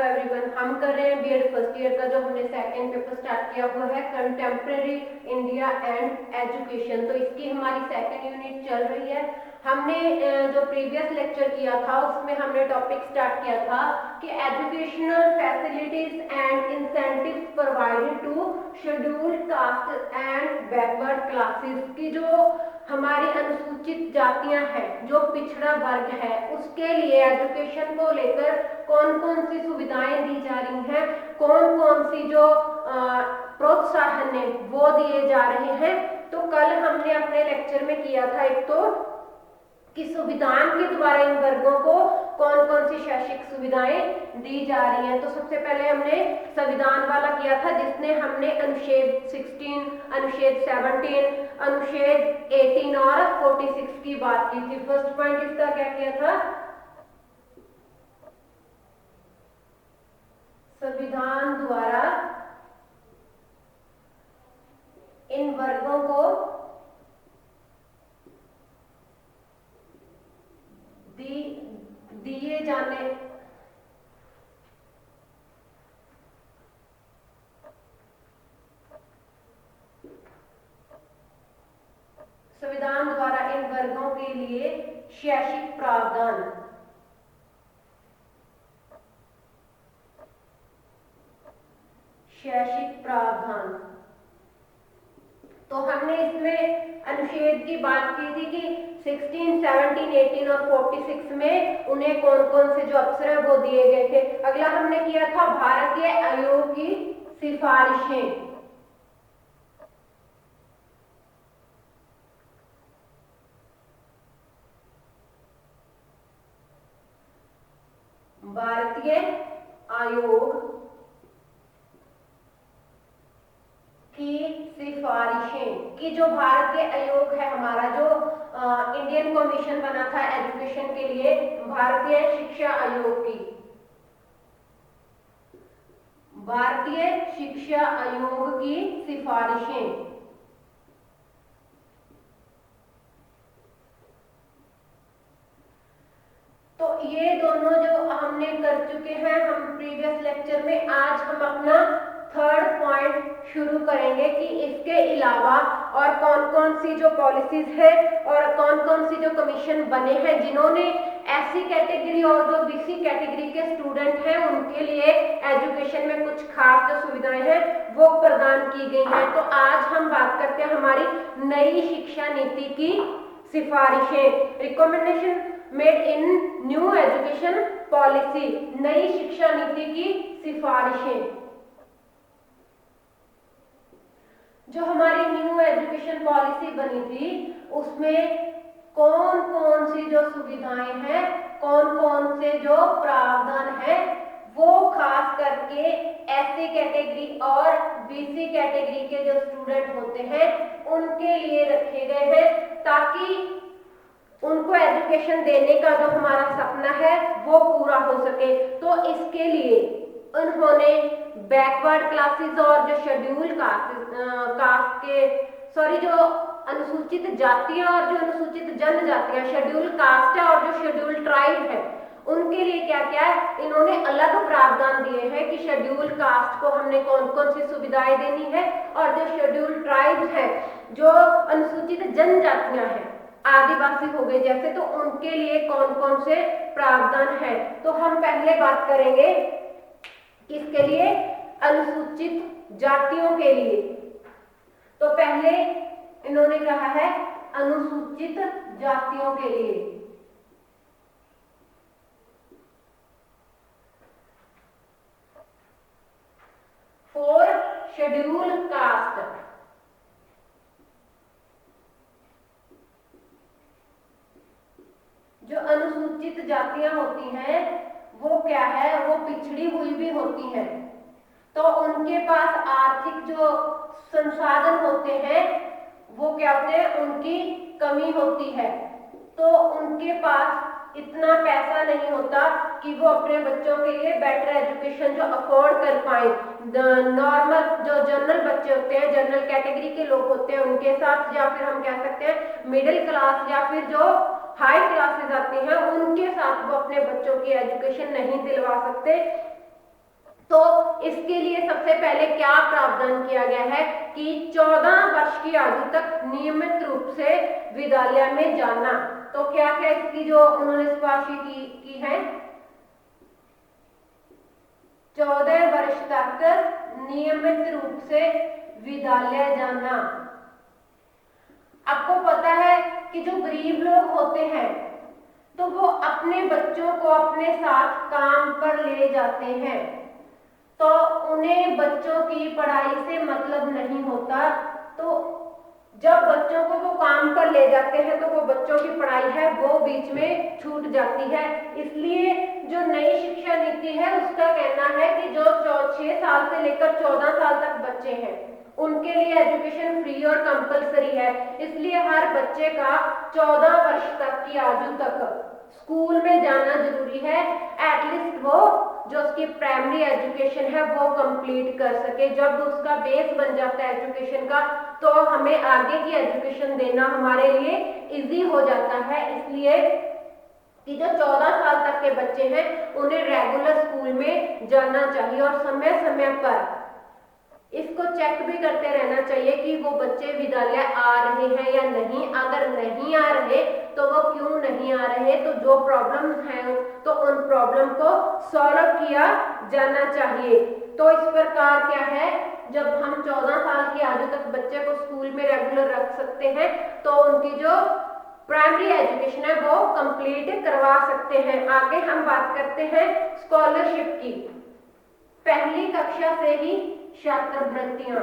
Everyone, हम कर रहे हैं बीएड फर्स्ट ईयर का जो हमने सेकंड पेपर स्टार्ट किया हुआ है कंटेम्प्रेरी इंडिया एंड एजुकेशन। तो इसकी हमारी सेकंड यूनिट चल रही है। हमने जो प्रीवियस लेक्चर किया था उसमें हमने टॉपिक स्टार्ट किया था कि educational facilities and incentives provided to scheduled caste and backward classes की जो हमारी अनुसूचित जातियां हैं, जो पिछड़ा वर्ग है, उसके लिए एजुकेशन को लेकर कौन कौन सी सुविधाएं दी जा रही हैं, कौन कौन सी जो प्रोत्साहन है वो दिए जा रहे हैं। तो कल हमने अपने लेक्चर में किया था एक तो कि संविधान के द्वारा इन वर्गों को कौन कौन सी शैक्षिक सुविधाएं दी जा रही हैं। तो सबसे पहले हमने संविधान वाला किया था जिसने हमने अनुच्छेद 16, अनुच्छेद 17, अनुच्छेद 18 और 46 की बात की थी। फर्स्ट पॉइंट इसका क्या किया था? संविधान द्वारा इन वर्गों को दिए जाने संविधान द्वारा इन वर्गों के लिए शैक्षिक प्रावधान तो हमने इसमें अनुच्छेद की बात की थी कि 16, 17, 18 और 46 में उन्हें कौन कौन से जो अवसर है वो दिए गए थे। अगला हमने किया था भारतीय आयोग की सिफारिशें। भारतीय आयोग की सिफारिशें कि जो भारतीय आयोग है हमारा, जो इंडियन कमीशन बना था एजुकेशन के लिए, भारतीय शिक्षा आयोग की, भारतीय शिक्षा आयोग की सिफारिशें। तो ये दोनों जो हमने कर चुके हैं हम प्रीवियस लेक्चर में। आज हम अपना थर्ड पॉइंट शुरू करेंगे कि इसके अलावा और कौन कौन सी जो पॉलिसीज है और कौन कौन सी जो कमीशन बने हैं जिन्होंने एससी कैटेगरी और जो बीसी कैटेगरी के स्टूडेंट हैं उनके लिए एजुकेशन में कुछ खास जो सुविधाएं हैं वो प्रदान की गई हैं। तो आज हम बात करते हैं हमारी नई शिक्षा नीति की सिफारिशें, recommendation made in new education policy, नई शिक्षा नीति की सिफारिशें। जो हमारी न्यू एजुकेशन पॉलिसी बनी थी उसमें कौन कौन सी जो सुविधाएं हैं, कौन कौन से जो प्रावधान है वो खास करके एससी कैटेगरी और बीसी कैटेगरी के जो स्टूडेंट होते हैं उनके लिए रखे गए हैं ताकि उनको एजुकेशन देने का जो हमारा सपना है वो पूरा हो सके। तो इसके लिए उन्होंने बैकवर्ड क्लासेस और जो शेड्यूल कास्ट के जो अनुसूचित जातियां और जो अनुसूचित जनजातियां, शेड्यूल कास्ट है और जो शेड्यूल ट्राइब है, उनके लिए क्या क्या है इन्होंने अलग प्रावधान दिए हैं कि शेड्यूल कास्ट को हमने कौन कौन सी सुविधाएं देनी है और जो शेड्यूल ट्राइब है, जो अनुसूचित जनजातियां हैं, आदिवासी हो गए जैसे, तो उनके लिए कौन कौन से प्रावधान है। तो हम पहले बात करेंगे किसके लिए? अनुसूचित जातियों के लिए। तो पहले इन्होंने कहा है अनुसूचित जातियों के लिए। फॉर शेड्यूल कास्ट, जो अनुसूचित जातियां होती हैं वो क्या है, वो पिछड़ी हुई भी होती हैं, तो उनके पास आर्थिक जो संसाधन होते हैं वो क्या होते हैं, उनकी कमी होती है। तो उनके पास इतना पैसा नहीं होता कि वो अपने बच्चों के लिए बेटर एजुकेशन जो अफोर्ड कर पाए। नॉर्मल जो जनरल बच्चे होते हैं, जनरल कैटेगरी के लोग होते हैं, उनके साथ, या फिर हम कह सकते हैं मिडिल क्लास या फिर जो हाई क्लासेस आती हैं, उनके साथ वो अपने बच्चों की एजुकेशन नहीं दिलवा सकते। तो इसके लिए सबसे पहले क्या प्रावधान किया गया है कि 14 वर्ष की आयु तक नियमित रूप से विद्यालय में जाना। तो क्या क्या इसकी जो उन्होंने सिफारिश की है, 14 वर्ष तक नियमित रूप से विद्यालय जाना। आपको पता है कि जो गरीब लोग होते हैं तो वो अपने बच्चों को अपने साथ काम पर ले जाते हैं, तो उन्हें बच्चों की पढ़ाई से मतलब नहीं होता। तो जब बच्चों को वो काम पर ले जाते हैं तो वो बच्चों की पढ़ाई है वो बीच में छूट जाती है। इसलिए जो नई शिक्षा नीति है उसका कहना है कि जो 6 साल से लेकर 14 साल तक बच्चे हैं उनके लिए एजुकेशन फ्री और कंपलसरी है। इसलिए हर बच्चे का 14 वर्ष तक की आयु तक स्कूल में जाना जरूरी है। एटलीस्ट वो जो उसकी प्राइमरी एजुकेशन है वो कंप्लीट कर सके। जब उसका बेस बन जाता है एजुकेशन का तो हमें आगे की एजुकेशन देना हमारे लिए इजी हो जाता है। इसलिए कि जो 14 साल तक के बच्चे हैं उन्हें रेगुलर स्कूल में जाना चाहिए और समय समय पर इसको चेक भी करते रहना चाहिए कि वो बच्चे विद्यालय आ रहे हैं या नहीं। अगर नहीं आ रहे तो वो क्यों नहीं आ रहे, तो जो प्रॉब्लम्स हैं तो उन प्रॉब्लम को सॉल्व किया जाना चाहिए। तो इस प्रकार क्या है, जब हम 14 साल की आयु तक बच्चे को स्कूल में रेगुलर रख सकते हैं तो उनकी जो प्राइमरी एजुकेशन है वो कंप्लीट करवा सकते हैं। आगे हम बात करते हैं स्कॉलरशिप की। पहली कक्षा से ही छात्रवृत्तियां,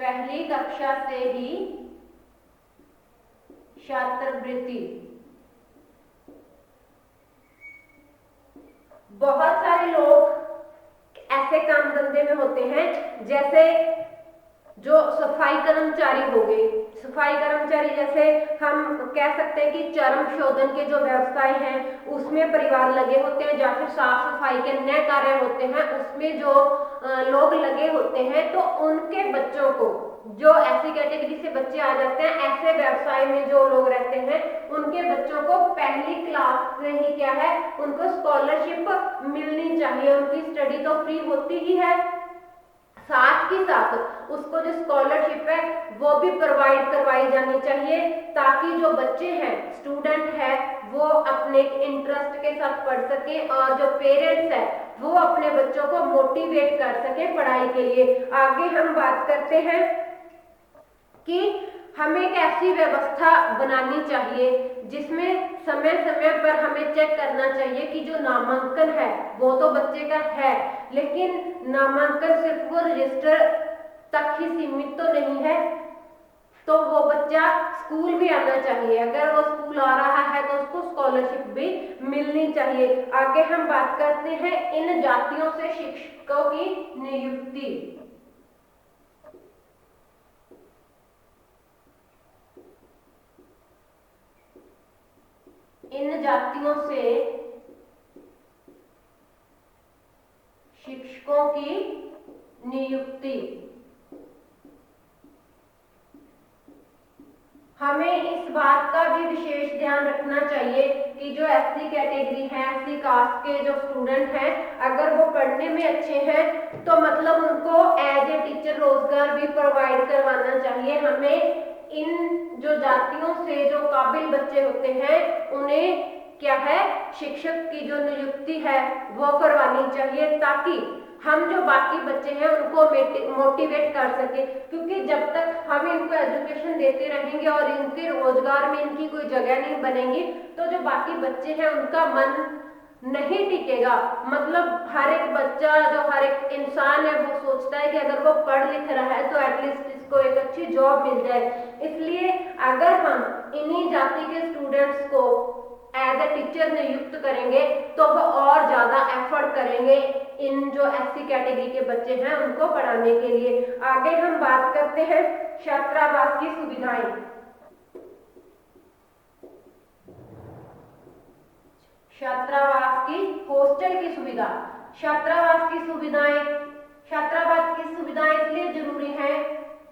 पहली कक्षा से ही छात्रवृत्ति। बहुत सारे लोग ऐसे काम धंधे में होते हैं जैसे जो सफाई कर्मचारी हो गए। सफाई कर्मचारी जैसे हम कह सकते हैं कि चर्म शोधन के जो व्यवसाय हैं उसमें परिवार लगे होते हैं, या फिर साफ सफाई के अन्य कार्य होते हैं उसमें जो लोग लगे होते हैं, तो उनके बच्चों को, जो ऐसी कैटेगरी से बच्चे आ जाते हैं, ऐसे व्यवसाय में जो लोग रहते हैं उनके बच्चों को पहली क्लास से ही क्या है उनको स्कॉलरशिप मिलनी चाहिए। उनकी स्टडी तो फ्री होती ही है, साथ ही साथ उसको जो स्कॉलरशिप है वो भी प्रोवाइड करवाई जानी चाहिए, ताकि जो बच्चे हैं, स्टूडेंट है, वो अपने इंटरेस्ट के साथ पढ़ सके और जो पेरेंट्स है वो अपने बच्चों को मोटिवेट कर सके पढ़ाई के लिए। आगे हम बात करते हैं कि हमें एक ऐसी व्यवस्था बनानी चाहिए जिसमें समय समय पर हमें चेक करना चाहिए कि जो नामांकन है वो तो बच्चे का है, लेकिन नामांकन सिर्फ वो रजिस्टर तक ही सीमित तो नहीं है, तो वो बच्चा स्कूल भी आना चाहिए। अगर वो स्कूल आ रहा है तो उसको स्कॉलरशिप भी मिलनी चाहिए। आगे हम बात करते हैं इन जातियों से शिक्षकों की नियुक्ति। इन जातियों से शिक्षकों की नियुक्ति। हमें इस बात का भी विशेष ध्यान रखना चाहिए कि जो एससी कैटेगरी है, एससी कास्ट के जो स्टूडेंट हैं, अगर वो पढ़ने में अच्छे हैं तो मतलब उनको एज ए टीचर रोजगार भी प्रोवाइड करवाना चाहिए। हमें इन जो जातियों से जो काबिल बच्चे होते हैं उन्हें क्या है शिक्षक की जो नियुक्ति है वो करवानी चाहिए, ताकि हम जो बाकी बच्चे हैं उनको मोटिवेट कर सके। क्योंकि जब तक हम इनको एजुकेशन देते रहेंगे और इनके रोजगार में इनकी कोई जगह नहीं बनेगी तो जो बाकी बच्चे हैं उनका मन नहीं टिकेगा। मतलब हर एक बच्चा, जो हर एक इंसान है वो सोचता है कि अगर वो पढ़ लिख रहा है तो एटलीस्ट इसको एक अच्छी जॉब मिल जाए। इसलिए अगर हम इन्हीं जाति के स्टूडेंट्स को एज ए टीचर नियुक्त करेंगे तो वो और ज्यादा एफर्ट करेंगे इन जो एससी कैटेगरी के बच्चे हैं उनको पढ़ाने के लिए। आगे हम बात करते हैं छात्रावास की सुविधाएं। छात्रावास की हॉस्टल की सुविधा। छात्रावास की सुविधाएं इसलिए जरूरी है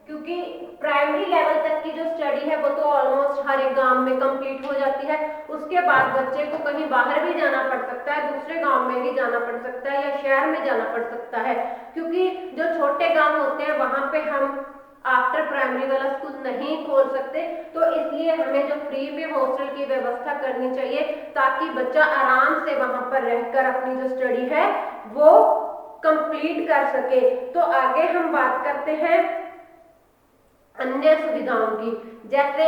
क्योंकि प्राइमरी लेवल तक की जो स्टडी है वो तो ऑलमोस्ट हर एक गांव में कंप्लीट हो जाती है। उसके बाद बच्चे को कहीं बाहर भी जाना पड़ सकता है, दूसरे गांव में भी जाना पड़ सकता है या शहर में जाना पड़ सकता है, क्योंकि जो छोटे गांव होते हैं वहां पे हम आफ्टर प्राइमरी वाला स्कूल नहीं खोल सकते। तो इसलिए हमें जो फ्री में हॉस्टल की व्यवस्था करनी चाहिए ताकि बच्चा आराम से वहां पर रहकर अपनी जो स्टडी है वो कंप्लीट कर सके। तो आगे हम बात करते हैं अन्य सुविधाओं की, जैसे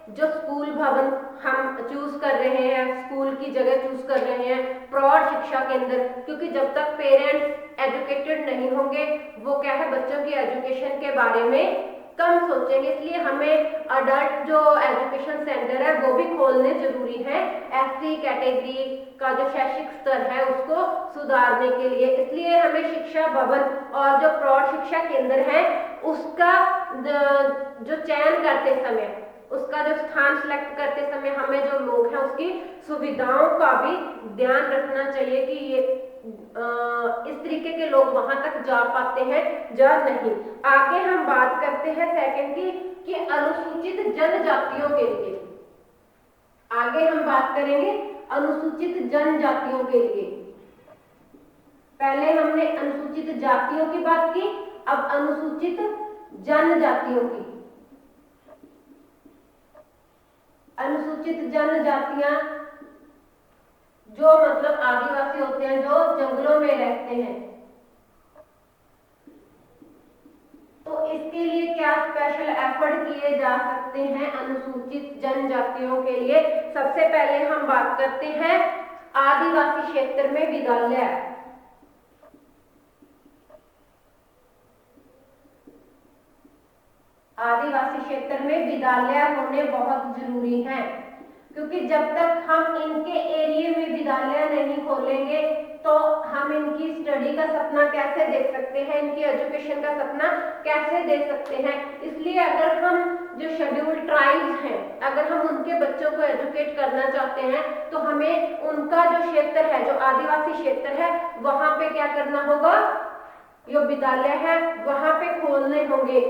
जो स्कूल भवन हम चूज कर रहे हैं, स्कूल की जगह चूज कर रहे हैं प्रौढ़ शिक्षा केंद्र, क्योंकि जब तक पेरेंट्स एजुकेटेड नहीं होंगे वो क्या है बच्चों की एजुकेशन के बारे में कम सोचेंगे, इसलिए हमें अडल्ट जो एजुकेशन सेंटर है वो भी खोलने जरूरी है एससी कैटेगरी का जो शैक्षिक स्तर है उसको सुधारने के लिए। इसलिए हमें शिक्षा भवन और जो प्रौढ़ शिक्षा केंद्र है उसका जो चयन करते समय, उसका जो स्थान सिलेक्ट करते समय हमें जो लोग हैं उसकी सुविधाओं का भी ध्यान रखना चाहिए कि ये इस तरीके के लोग वहां तक जा पाते हैं या नहीं। आगे हम बात करते हैं सेकंड की कि अनुसूचित जनजातियों के लिए। आगे हम बात करेंगे अनुसूचित जनजातियों के लिए। पहले हमने अनुसूचित जातियों की बात की, अब अनुसूचित जनजातियों की। अनुसूचित जनजातियां जो मतलब आदिवासी होते हैं जो जंगलों में रहते हैं, तो इसके लिए क्या स्पेशल एफर्ट किए जा सकते हैं अनुसूचित जनजातियों के लिए। सबसे पहले हम बात करते हैं आदिवासी क्षेत्र में विद्यालय। आदिवासी क्षेत्र में विद्यालय होने बहुत जरूरी हैं, क्योंकि जब तक हम इनके एरिया में विद्यालय नहीं खोलेंगे तो हम इनकी स्टडी का सपना कैसे देख सकते हैं, इनकी एजुकेशन का सपना कैसे देख सकते हैं। इसलिए अगर हम जो शेड्यूल्ड ट्राइब्स हैं अगर हम उनके बच्चों को एजुकेट करना चाहते हैं तो हमें उनका जो क्षेत्र है, जो आदिवासी क्षेत्र है, वहां पे क्या करना होगा, जो विद्यालय है वहां पे खोलने होंगे।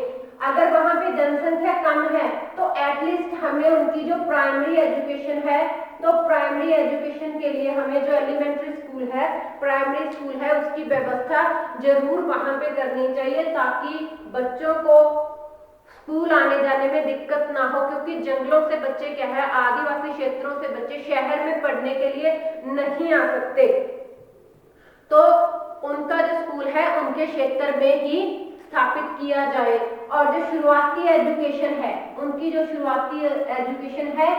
अगर वहां पे जनसंख्या कम है तो एटलीस्ट हमें उनकी जो प्राइमरी एजुकेशन है, तो प्राइमरी एजुकेशन के लिए हमें जो एलिमेंट्री स्कूल है, प्राइमरी स्कूल है, उसकी व्यवस्था जरूर वहां पे करनी चाहिए ताकि बच्चों को स्कूल आने जाने में दिक्कत ना हो। क्योंकि जंगलों से बच्चे क्या है, आदिवासी क्षेत्रों से बच्चे शहर में पढ़ने के लिए नहीं आ सकते, तो उनका जो स्कूल है उनके क्षेत्र में ही स्थापित किया जाए। और जो शुरुआती एजुकेशन है, उनकी जो शुरुआती एजुकेशन है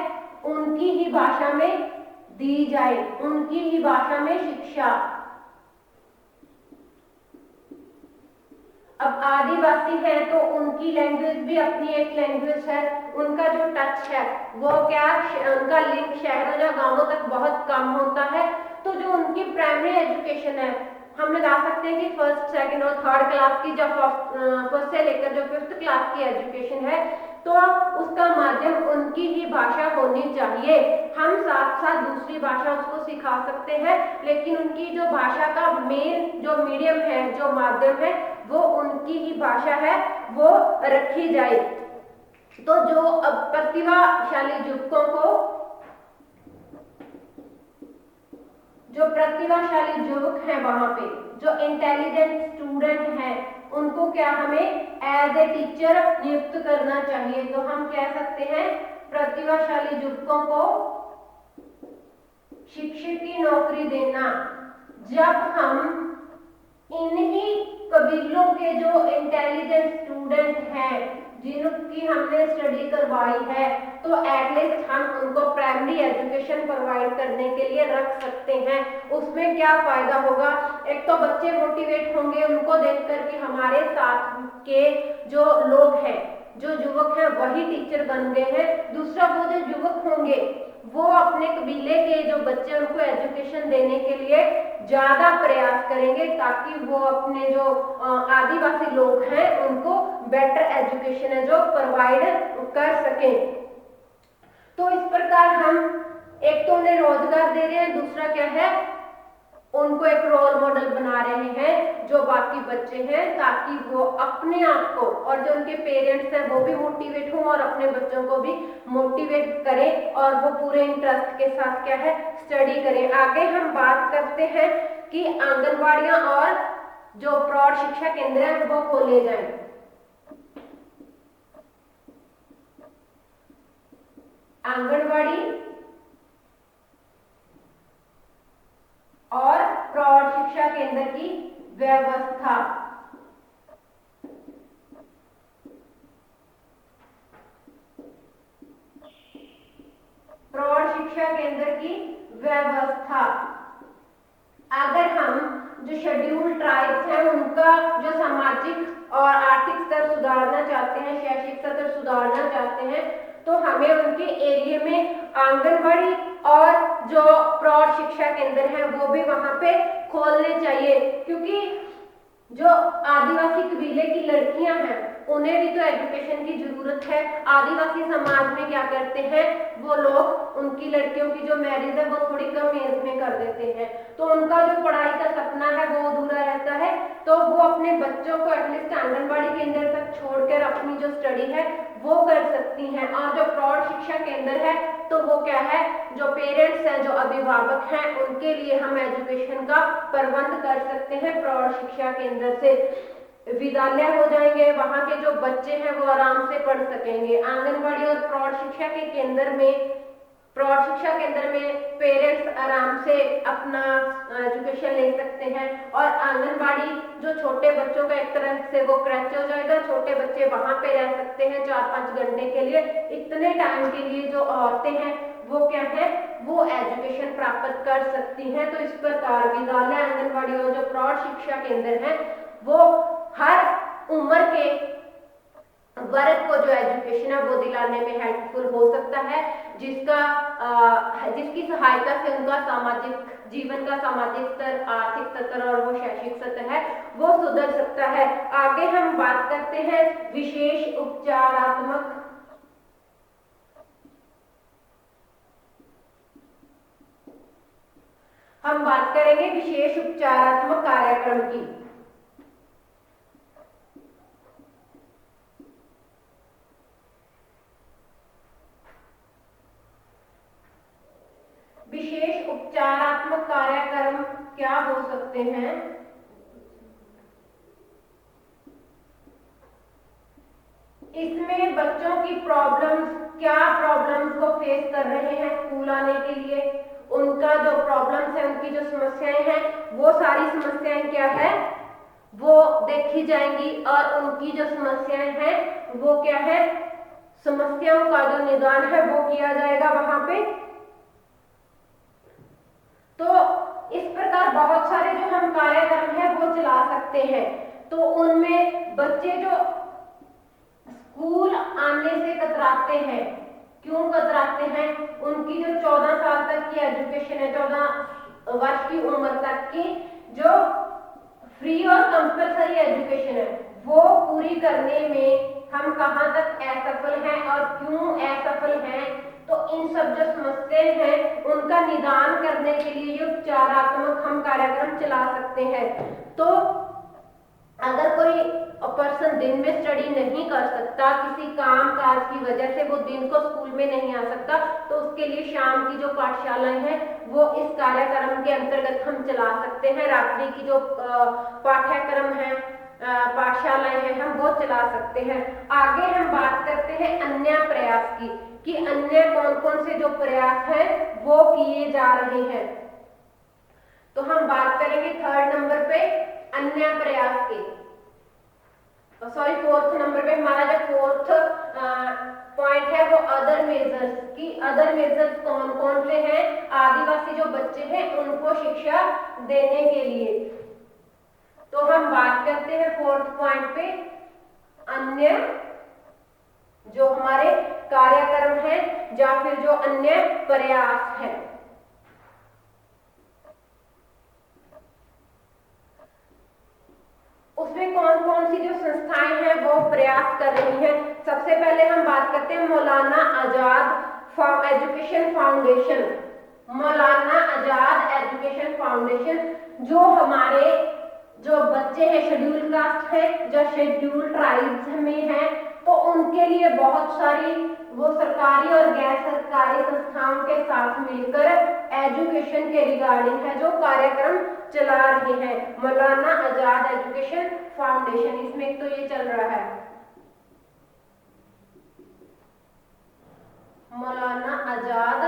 उनकी ही भाषा में दी जाए, उनकी ही भाषा में शिक्षा। अब आदिवासी है तो उनकी लैंग्वेज भी अपनी एक लैंग्वेज है, उनका जो टच है वो क्या, उनका लिंक शहरों या गांवों तक बहुत कम होता है। तो जो उनकी प्राइमरी एजुकेशन है, हम लगा सकते हैं कि फर्स्ट सेकंड और थर्ड क्लास की, जब फर्स्ट से लेकर जो फिफ्थ क्लास की एजुकेशन है तो उसका माध्यम उनकी ही भाषा होनी चाहिए। हम साथ साथ दूसरी भाषा उसको सिखा सकते हैं, लेकिन उनकी जो भाषा का मेन जो मीडियम है, जो माध्यम है, वो उनकी ही भाषा है, वो रखी जाए। तो जो प्रतिभाशाली युवकों को, जो प्रतिभाशाली युवक हैं वहां पे, जो इंटेलिजेंट स्टूडेंट हैं, उनको क्या हमें एज ए टीचर नियुक्त करना चाहिए। तो हम कह सकते हैं प्रतिभाशाली युवकों को शिक्षक की नौकरी देना। जब हम इन्हीं कबीलों के जो इंटेलिजेंट स्टूडेंट हैं जिनकी हमने स्टडी करवाई है, तो एटलीस्ट हम उनको प्राइमरी एजुकेशन प्रोवाइड करने के लिए रख सकते हैं। उसमें क्या फायदा होगा, एक तो बच्चे मोटिवेट होंगे उनको देखकर कि हमारे साथ के जो लोग हैं, जो युवक हैं वही टीचर बन गए हैं। दूसरा, वो जो युवक होंगे वो अपने कबीले के जो बच्चे उनको एजुकेशन देने के लिए ज्यादा प्रयास करेंगे ताकि वो अपने जो आदिवासी लोग हैं उनको बेटर एजुकेशन है जो प्रोवाइड कर सकें। तो इस प्रकार हम एक तो उन्हें रोजगार दे रहे हैं, दूसरा क्या है उनको एक रोल मॉडल बना रहे हैं जो बाकी बच्चे हैं, ताकि वो अपने आप को और जो उनके पेरेंट्स हैं वो भी मोटिवेट हों और अपने बच्चों को भी मोटिवेट करें और वो पूरे इंटरेस्ट के साथ क्या है स्टडी करें। आगे हम बात करते हैं कि आंगनबाड़ियां और जो प्रौढ़ शिक्षा केंद्र है वो खोले जाएं। आंगनबाड़ी और प्रौढ़ शिक्षा केंद्र की व्यवस्था। प्रौढ़ शिक्षा केंद्र की व्यवस्था। अगर हम जो शेड्यूल्ड ट्राइब्स हैं उनका जो सामाजिक और आर्थिक स्तर सुधारना चाहते हैं, शैक्षिक स्तर सुधारना चाहते हैं, तो हमें उनके एरिया में आंगनबाड़ी और जो प्रौढ़ शिक्षा केंद्र है वो भी वहां पे खोलने चाहिए, क्योंकि जो आदिवासी कबीले की लड़कियां हैं उन्हें भी तो एजुकेशन की जरूरत है। आदिवासी समाज में क्या करते हैं वो लोग उनकी लड़कियों की जो मैरिज है वो थोड़ी कम एज में कर देते हैं, तो उनका जो पढ़ाई का सपना है वो अधूरा रहता है। तो वो अपने बच्चों को एटलीस्ट आंगनबाड़ी केंद्र तक छोड़कर अपनी जो स्टडी है वो कर सकती हैं। और जो प्रौढ़ शिक्षा केंद्र है तो वो क्या है, जो पेरेंट्स हैं, जो अभिभावक हैं, उनके लिए हम एजुकेशन का प्रबंध कर सकते हैं। प्रौढ़ शिक्षा केंद्र से विद्यालय हो जाएंगे, वहां के जो बच्चे हैं वो आराम से पढ़ सकेंगे। आंगनबाड़ी और प्रौढ़ शिक्षा के केंद्र में, प्रौढ़ शिक्षा केंद्र में पेरेंट्स आराम से अपना एजुकेशन ले सकते हैं। और आंगनबाड़ी जो छोटे बच्चों का एक तरह से वो क्रैच हो जाएगा, छोटे बच्चे वहां पे रह सकते हैं 4-5 घंटे के लिए। इतने टाइम के लिए जो औरतें हैं वो क्या है वो एजुकेशन प्राप्त कर सकती हैं। तो इस प्रकार विद्यालय, आंगनबाड़ी और जो प्रौढ़ शिक्षा केंद्र है वो हर उम्र के वर्ग को जो एजुकेशन है वो दिलाने में हेल्पफुल हो सकता है, जिसकी सहायता से उनका सामाजिक जीवन का सामाजिक स्तर, आर्थिक स्तर और वो शैक्षिक स्तर है वो सुधर सकता है। आगे हम बात करते हैं विशेष उपचारात्मक, हम बात करेंगे विशेष उपचारात्मक कार्यक्रम की। विशेष उपचारात्मक कार्यक्रम क्या हो सकते हैं? इसमें बच्चों की क्या प्रॉब्लम्स को फेस कर रहे हैं स्कूल आने के लिए, उनका जो प्रॉब्लम्स है, उनकी जो समस्याएं हैं, वो सारी समस्याएं क्या है वो देखी जाएंगी। और उनकी जो समस्याएं हैं वो क्या है, समस्याओं का जो निदान है वो किया जाएगा वहां पे। तो इस प्रकार बहुत सारे जो हम कार्यक्रम है वो चला सकते हैं। तो उनमें बच्चे जो स्कूल आने से कतराते हैं, क्यों कतराते हैं, उनकी जो 14 साल तक की एजुकेशन है, 14 वर्ष की उम्र तक की जो फ्री और कंपलसरी एजुकेशन है वो पूरी करने में हम कहां तक असफल हैं और क्यों असफल हैं। तो इन सब जो समस्याएं हैं उनका निदान करने के लिए ये उपचारात्मक हम कार्यक्रम चला सकते हैं। तो अगर कोई पर्सन दिन में स्टडी नहीं कर सकता, किसी काम काज की वजह से वो दिन को स्कूल में नहीं आ सकता, तो उसके लिए शाम की जो पाठशालाएं हैं वो इस कार्यक्रम के अंतर्गत हम चला सकते हैं। रात्रि की जो पाठ्यक्रम है, पाठशालाएं हैं, हम वो चला सकते हैं। आगे हम बात करते हैं अन्य प्रयास की, कि अन्य कौन कौन से जो प्रयास हैं वो किए जा रहे हैं। तो हम बात करेंगे 3rd नंबर पे अन्य प्रयास के, सॉरी 4th नंबर पे हमारा जो 4th पॉइंट है वो अदर मेजर्स की। अदर मेजर्स कौन कौन से हैं, आदिवासी जो बच्चे हैं उनको शिक्षा देने के लिए। तो हम बात करते हैं 4th पॉइंट पे अन्य जो हमारे कार्यक्रम है या फिर जो अन्य प्रयास है। उसमें कौन कौन सी जो संस्थाएं हैं वो प्रयास कर रही हैं। सबसे पहले हम बात करते हैं Maulana Azad education foundation. Maulana Azad education foundation जो हमारे जो बच्चे हैं शेड्यूल कास्ट है, जो शेड्यूल ट्राइब्स में हैं, तो उनके लिए बहुत सारी वो सरकारी और गैर सरकारी संस्थाओं के साथ मिलकर एजुकेशन के रिगार्डिंग है जो कार्यक्रम चला रहे हैं। मौलाना आजाद एजुकेशन फाउंडेशन, इसमें एक तो ये चल रहा है मौलाना आजाद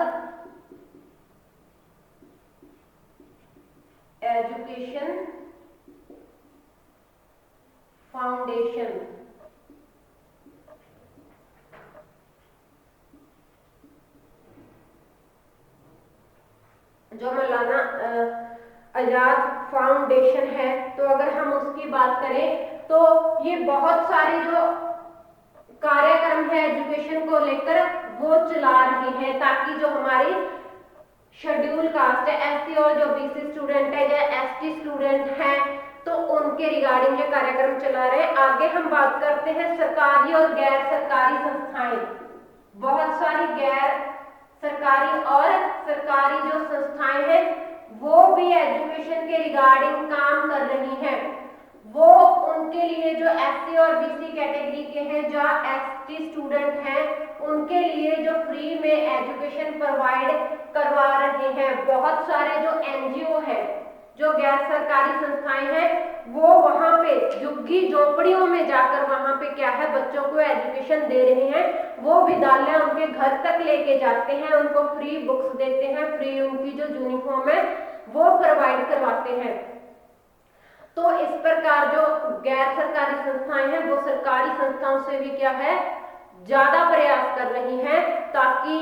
एजुकेशन फाउंडेशन। जो मौलाना आजाद फाउंडेशन है, तो अगर हम उसकी बात करें तो ये बहुत सारे जो कार्यक्रम है एजुकेशन को लेकर वो चला रहे हैं, ताकि जो हमारी शेड्यूल कास्ट है, एससी और जो बीसी स्टूडेंट है या एसटी स्टूडेंट हैं, तो उनके रिगार्डिंग ये कार्यक्रम चला रहे हैं। आगे हम बात करते हैं सरकारी और गैर सरकारी संस्थाएं। बहुत सारी गैर सरकारी और सरकारी जो संस्थाएं हैं वो भी एजुकेशन के रिगार्डिंग काम कर रही हैं। वो उनके लिए जो एससी और बीसी कैटेगरी के हैं, जो एसटी स्टूडेंट हैं, उनके लिए जो फ्री में एजुकेशन प्रोवाइड करवा रहे हैं। बहुत सारे जो एनजीओ है, जो गैर सरकारी संस्थाएं हैं, वो वहां पे झुग्गी झोपड़ियों में जाकर वहां पे क्या है बच्चों को एजुकेशन दे रहे हैं। वो विद्यालय उनके घर तक लेके जाते हैं, उनको फ्री बुक्स देते हैं, फ्री उनकी जो यूनिफॉर्म है वो प्रोवाइड करवाते हैं। तो इस प्रकार जो गैर सरकारी संस्थाएं हैं वो सरकारी संस्थाओं से भी क्या है ज्यादा प्रयास कर रही हैं, ताकि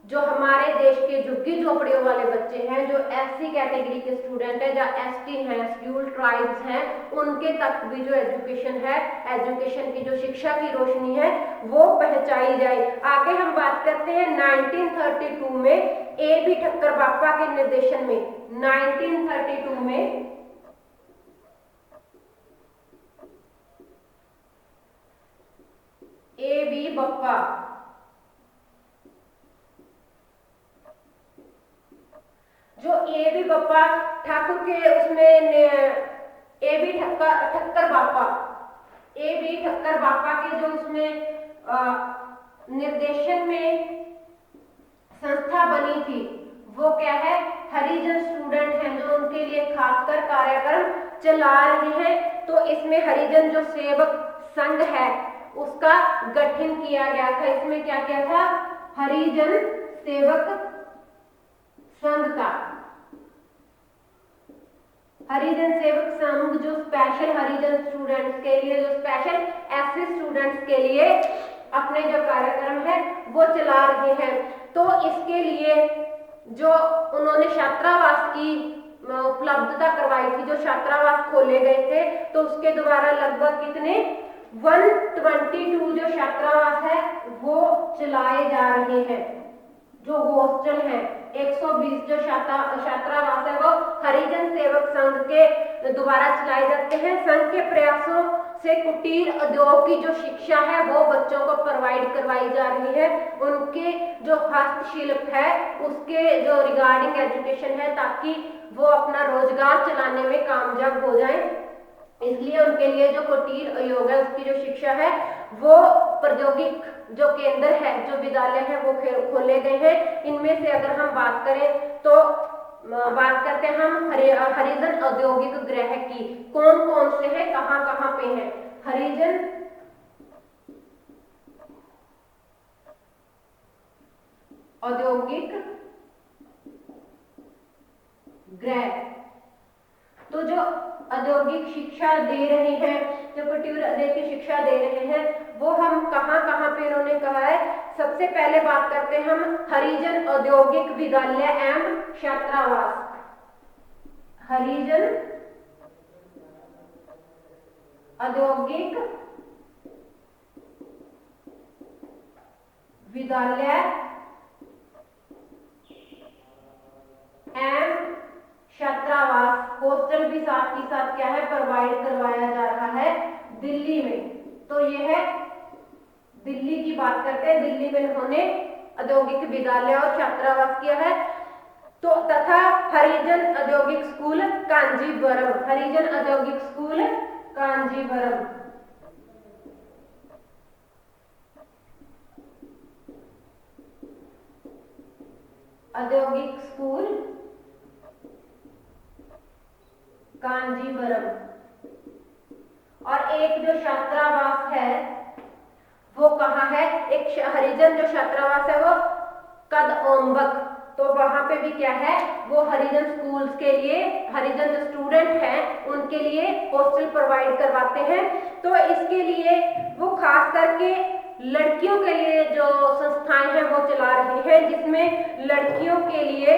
जो हमारे देश के झुग्गी झोपड़ियों वाले बच्चे हैं, जो एससी कैटेगरी के स्टूडेंट हैं, जो एसटी हैं, शेड्यूल ट्राइब्स हैं, उनके तक भी जो एजुकेशन है, एजुकेशन की जो शिक्षा की रोशनी है वो पहुंचाई जाए। आगे हम बात करते हैं 1932 में ए बी ठक्कर बापा के निर्देशन में 1932 में ए बी बप्पा जो ए बी बप्पा ठाकुर के उसमें ए बी ठक्कर बापा के जो उसमें निर्देशन में संस्था बनी थी वो क्या है हरिजन स्टूडेंट हैं, जो उनके लिए खासकर कार्यक्रम चला रहे हैं। तो इसमें हरिजन जो सेवक संघ है उसका गठन किया गया था। इसमें क्या किया था हरिजन सेवक संघ का, हरिजन सेवक संघ जो स्पेशल हरिजन स्टूडेंट्स के लिए, जो स्पेशल एससी स्टूडेंट्स के लिए अपने जो कार्यक्रम है वो चला रहे हैं। तो इसके लिए जो उन्होंने छात्रावास की उपलब्धता करवाई थी, जो छात्रावास खोले गए थे, तो उसके द्वारा लगभग कितने 122 जो छात्रावास है वो चलाए जा रहे हैं। जो हॉस्टल है 120 जो छात्रावास है वो हरिजन सेवक संघ के द्वारा चलाए जाते हैं। संघ के प्रयासों से कुटीर उद्योग की जो शिक्षा है वो बच्चों को प्रोवाइड करवाई जा रही है। उनके जो हस्तशिल्प है उसके जो रिगार्डिंग एजुकेशन है, ताकि वो अपना रोजगार चलाने में कामयाब हो जाए। इसलिए उनके लिए जो कुटीर उद्योग है उसकी जो शिक्षा है वो प्रौद्योगिक जो केंद्र है, जो विद्यालय है वो खोले गए हैं। इनमें से अगर हम बात करें तो बात करते हैं हम हरिजन औद्योगिक गृह की। कौन कौन से हैं, कहां कहां पे हैं हरिजन औद्योगिक गृह? तो जो औद्योगिक शिक्षा दे रहे हैं, जो कुटीर उद्योग की शिक्षा दे रहे हैं, वो हम कहां कहां पे इन्होंने कहा है। सबसे पहले बात करते हैं हम हरिजन औद्योगिक विद्यालय एवं छात्रावास। हरिजन औद्योगिक विद्यालय एवं छात्रावास, हॉस्टल भी साथ ही साथ क्या है प्रोवाइड करवाया जा रहा है दिल्ली में। तो यह है दिल्ली की बात करते हैं, दिल्ली में उन्होंने औद्योगिक विद्यालय और छात्रावास किया है। तो तथा हरिजन औद्योगिक स्कूल कानपुर कांजीवरम, हरिजन औद्योगिक स्कूल कांजीवरम। औद्योगिक स्कूल कांजीवरम। और एक जो छात्रावास है वो कहाँ है, एक हरिजन जो छात्रावास है वो कदओम्बक, तो वहां पे भी क्या है, वो हरिजन स्कूल्स के लिए, हरिजन जो स्टूडेंट हैं उनके लिए हॉस्टल प्रोवाइड करवाते हैं। तो इसके लिए वो खास करके लड़कियों के लिए जो संस्थाएं हैं वो चला रहे हैं, जिसमें लड़कियों के लिए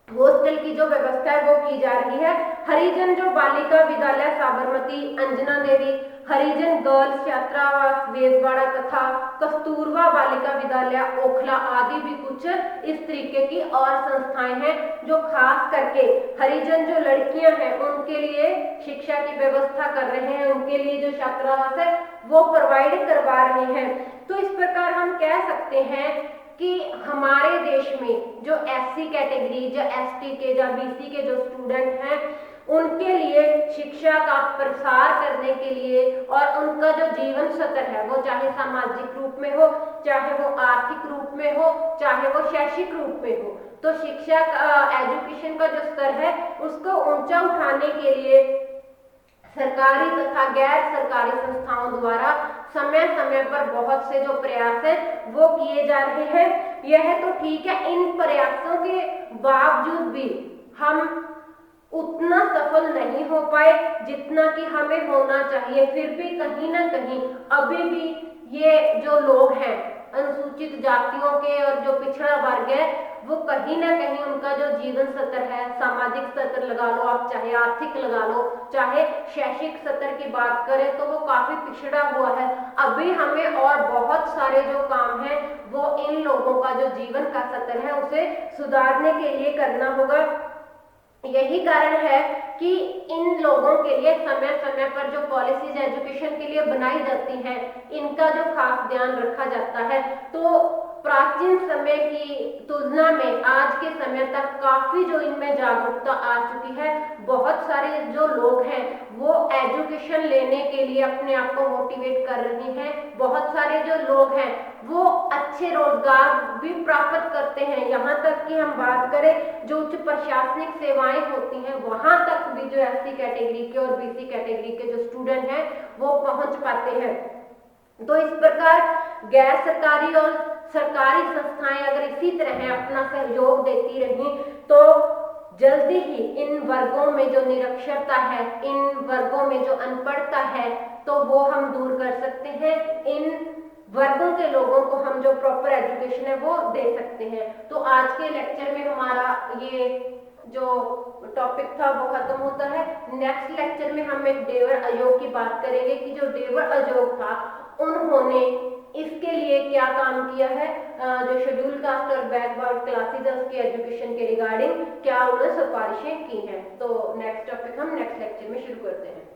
हॉस्टल की जो व्यवस्था है वो की जा रही है। हरिजन जो बालिका विद्यालय साबरमती, अंजना देवी, हरिजन गर्ल्स छात्रावास वेदवाड़ा तथा कस्तूरबा बालिका विद्यालय ओखला आदि भी कुछ इस तरीके की और संस्थाएं हैं जो खास करके हरिजन जो लड़कियां हैं उनके लिए शिक्षा की व्यवस्था कर रहे हैं, उनके लिए जो छात्रावास है वो प्रोवाइड करवा रहे हैं। तो इस प्रकार हम कह सकते हैं कि हमारे देश में जो एससी कैटेगरी, जो एसटी के, जो बीसी के जो स्टूडेंट हैं उनके लिए शिक्षा का प्रसार करने के लिए और उनका जो जीवन स्तर है वो चाहे सामाजिक रूप में हो, चाहे वो आर्थिक रूप में हो, चाहे वो शैक्षिक रूप में हो, तो शिक्षा का एजुकेशन का जो स्तर है उसको ऊंचा उठाने के लिए सरकारी तथा गैर सरकारी संस्थाओं द्वारा समय समय पर बहुत से जो प्रयास है वो किए जा रहे हैं। यह तो ठीक है, इन प्रयासों के बावजूद भी हम उतना सफल नहीं हो पाए जितना कि हमें होना चाहिए। फिर भी कहीं ना कहीं अभी भी ये जो लोग हैं अनुसूचित जातियों के और जो पिछड़ा वर्ग है वो कहीं ना कहीं उनका जो जीवन स्तर है, सामाजिक स्तर लगा लो आप, चाहे आर्थिक लगा लो, चाहे शैक्षिक स्तर की बात करें तो वो काफी पिछड़ा हुआ है। अभी हमें और बहुत सारे जो काम है वो इन लोगों का जो जीवन का स्तर है उसे सुधारने के लिए करना होगा। यही कारण है कि इन लोगों के लिए समय समय पर जो पॉलिसीज एजुकेशन के लिए बनाई जाती हैं इनका जो खास ध्यान रखा जाता है। तो प्राचीन समय की तुलना में आज के समय तक काफी जो इनमें जागरूकता आ चुकी है। बहुत सारे जो लोग हैं वो एजुकेशन लेने के लिए अपने आप को मोटिवेट कर रहे हैं। बहुत सारे जो लोग हैं वो अच्छे रोजगार भी प्राप्त करते हैं। यहाँ तक कि हम बात करें जो उच्च प्रशासनिक सेवाएं होती हैं वहां तक भी जो एससी कैटेगरी के और बीसी कैटेगरी के जो स्टूडेंट हैं वो पहुंच पाते हैं। तो इस प्रकार गैर सरकारी और सरकारी संस्थाएं अगर इसी तरह अपना सहयोग देती रही तो जल्दी ही इन वर्गों में जो निरक्षरता है, इन वर्गों में जो अनपढ़ता है तो वो हम दूर कर सकते हैं। इन वर्गों के लोगों को हम जो प्रॉपर एजुकेशन है वो दे सकते हैं। तो आज के लेक्चर में हमारा ये जो टॉपिक था वो खत्म होता है। नेक्स्ट लेक्चर में हम एक डेवर आयोग की बात करेंगे कि जो डेवर आयोग था उन्होंने इसके लिए क्या काम किया है, जो शेड्यूल कास्ट और बैकवर्ड क्लासेज है उसकी एजुकेशन के रिगार्डिंग क्या उन्होंने सिफारिशें की हैं। तो नेक्स्ट टॉपिक हम नेक्स्ट लेक्चर में शुरू करते हैं।